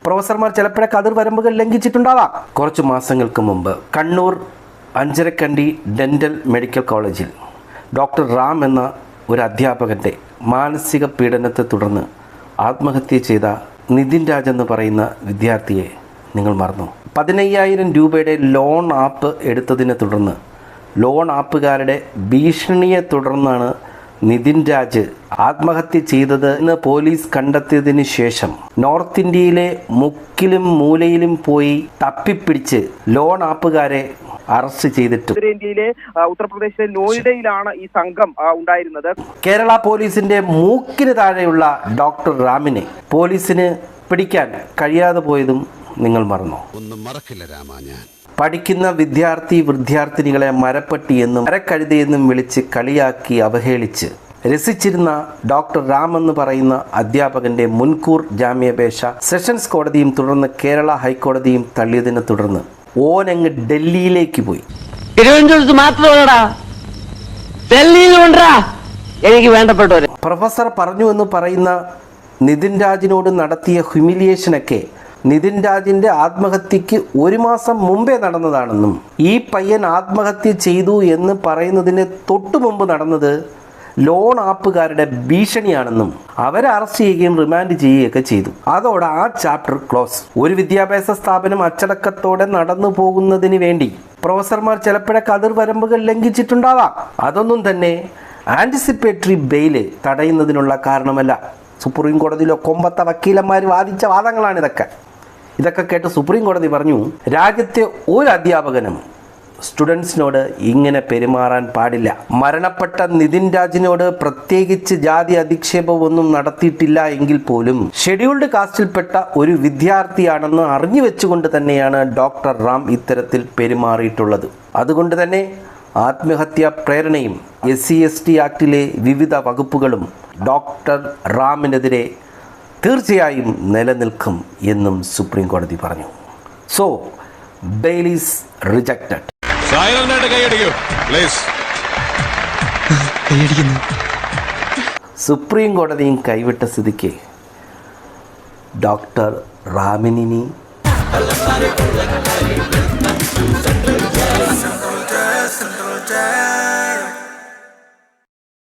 പ്രൊഫസർമാർ ചിലപ്പോഴൊക്കെ അതിർവരമ്പുകൾ ലംഘിച്ചിട്ടുണ്ടാവാം. കുറച്ച് മാസങ്ങൾക്ക് മുമ്പ് കണ്ണൂർ അഞ്ചരക്കണ്ടി ഡെൻ്റൽ മെഡിക്കൽ കോളേജിൽ ഡോക്ടർ റാം എന്ന ഒരു അധ്യാപകൻ്റെ മാനസിക പീഡനത്തെ തുടർന്ന് ആത്മഹത്യ ചെയ്ത നിതിൻ രാജ് എന്ന് പറയുന്ന വിദ്യാർത്ഥിയെ നിങ്ങൾ മറന്നു. 15,000 രൂപയുടെ ലോൺ ആപ്പ് എടുത്തതിനെ തുടർന്ന് ലോൺ ആപ്പുകാരുടെ ഭീഷണിയെ തുടർന്നാണ് നിതിൻ രാജ് ആത്മഹത്യ ചെയ്തത് എന്ന് പോലീസ് കണ്ടെത്തിയതിന് ശേഷം നോർത്ത് ഇന്ത്യയിലെ മുക്കിലും മൂലയിലും പോയി തപ്പിപ്പിടിച്ച് ലോൺ ആപ്പുകാരെ അറസ്റ്റ് ചെയ്തിട്ടു. ഉത്തരേന്ത്യയിലെ ഉത്തർപ്രദേശിലെ നോയിഡയിലാണ് ഈ സംഘം ഉണ്ടായിരുന്നത്. കേരള പോലീസിന്റെ മൂക്കിന് താഴെയുള്ള ഡോക്ടർ റാമിനെ പോലീസിന് പിടിക്കാൻ കഴിയാതെ പോയതും നിങ്ങൾ മറന്നോ? ഒന്നും മറക്കില്ല രാമ. ഞാൻ പഠിക്കുന്ന വിദ്യാർത്ഥിനികളെ മരപ്പട്ടി എന്നും മരക്കഴുതയെന്നും വിളിച്ച് കളിയാക്കി അവഹേളിച്ച് രസിച്ചിരുന്ന ഡോക്ടർ റാം എന്ന് പറയുന്ന അധ്യാപകന്റെ മുൻകൂർ ജാമ്യാപേക്ഷ സെഷൻസ് കോടതിയും തുടർന്ന് കേരള ഹൈക്കോടതിയും തള്ളിയതിനെ തുടർന്ന് ഓനങ്ങ് ഡൽഹിയിലേക്ക് പോയി. തിരുവനന്തപുരത്ത് മാത്രമല്ലടാ, ഡൽഹിയിലുണ്ടാ എനിക്ക് വേണ്ടപ്പെട്ടവര്. പ്രൊഫസർ പറഞ്ഞു എന്ന് പറയുന്ന നിതിൻ രാജിനോട് നടത്തിയ ഹ്യൂമിലിയേഷനൊക്കെ നിതിൻ രാജിൻ്റെ ആത്മഹത്യക്ക് 1 മാസം മുമ്പേ നടന്നതാണെന്നും ഈ പയ്യൻ ആത്മഹത്യ ചെയ്തു എന്ന് പറയുന്നതിന് തൊട്ടു മുമ്പ് നടന്നത് ലോൺ ആപ്പുകാരുടെ ഭീഷണിയാണെന്നും അവരെ അറസ്റ്റ് ചെയ്യുകയും റിമാൻഡ് ചെയ്യുകയൊക്കെ ചെയ്തു. അതോടെ ആ ചാപ്റ്റർ ക്ലോസ്. ഒരു വിദ്യാഭ്യാസ സ്ഥാപനം അച്ചടക്കത്തോടെ നടന്നു പോകുന്നതിന് വേണ്ടി പ്രൊഫസർമാർ ചിലപ്പോഴൊക്കെ അതിർവരമ്പുകൾ ലംഘിച്ചിട്ടുണ്ടാവാം. അതൊന്നും തന്നെ ആൻറ്റിസിപ്പേറ്ററി ബെയില് തടയുന്നതിനുള്ള കാരണമല്ല. സുപ്രീം കോടതിയിലെ കൊമ്പത്തെ വക്കീലന്മാർ വാദിച്ച ഇതൊക്കെ കേട്ട് സുപ്രീം കോടതി പറഞ്ഞു, രാജ്യത്തെ ഒരു അധ്യാപകനും സ്റ്റുഡൻസിനോട് ഇങ്ങനെ പെരുമാറാൻ പാടില്ല. മരണപ്പെട്ട നിതിൻ രാജിനോട് പ്രത്യേകിച്ച് ജാതി അധിക്ഷേപമൊന്നും നടത്തിയിട്ടില്ല എങ്കിൽ പോലും ഷെഡ്യൂൾഡ് കാസ്റ്റിൽപ്പെട്ട ഒരു വിദ്യാർത്ഥിയാണെന്ന് അറിഞ്ഞു വെച്ചുകൊണ്ട് തന്നെയാണ് ഡോക്ടർ റാം ഇത്തരത്തിൽ പെരുമാറിയിട്ടുള്ളത്. അതുകൊണ്ട് തന്നെ ആത്മഹത്യാ പ്രേരണയും SC/ST ആക്ടിലെ വിവിധ വകുപ്പുകളും ഡോക്ടർ റാമിനെതിരെ തീർച്ചയായും നിലനിൽക്കും എന്നും സുപ്രീം കോടതി പറഞ്ഞു. So bail is rejected. Supreme കോടതിയും കൈവിട്ട സ്ഥിതിക്ക് ഡോക്ടർ റാമിനി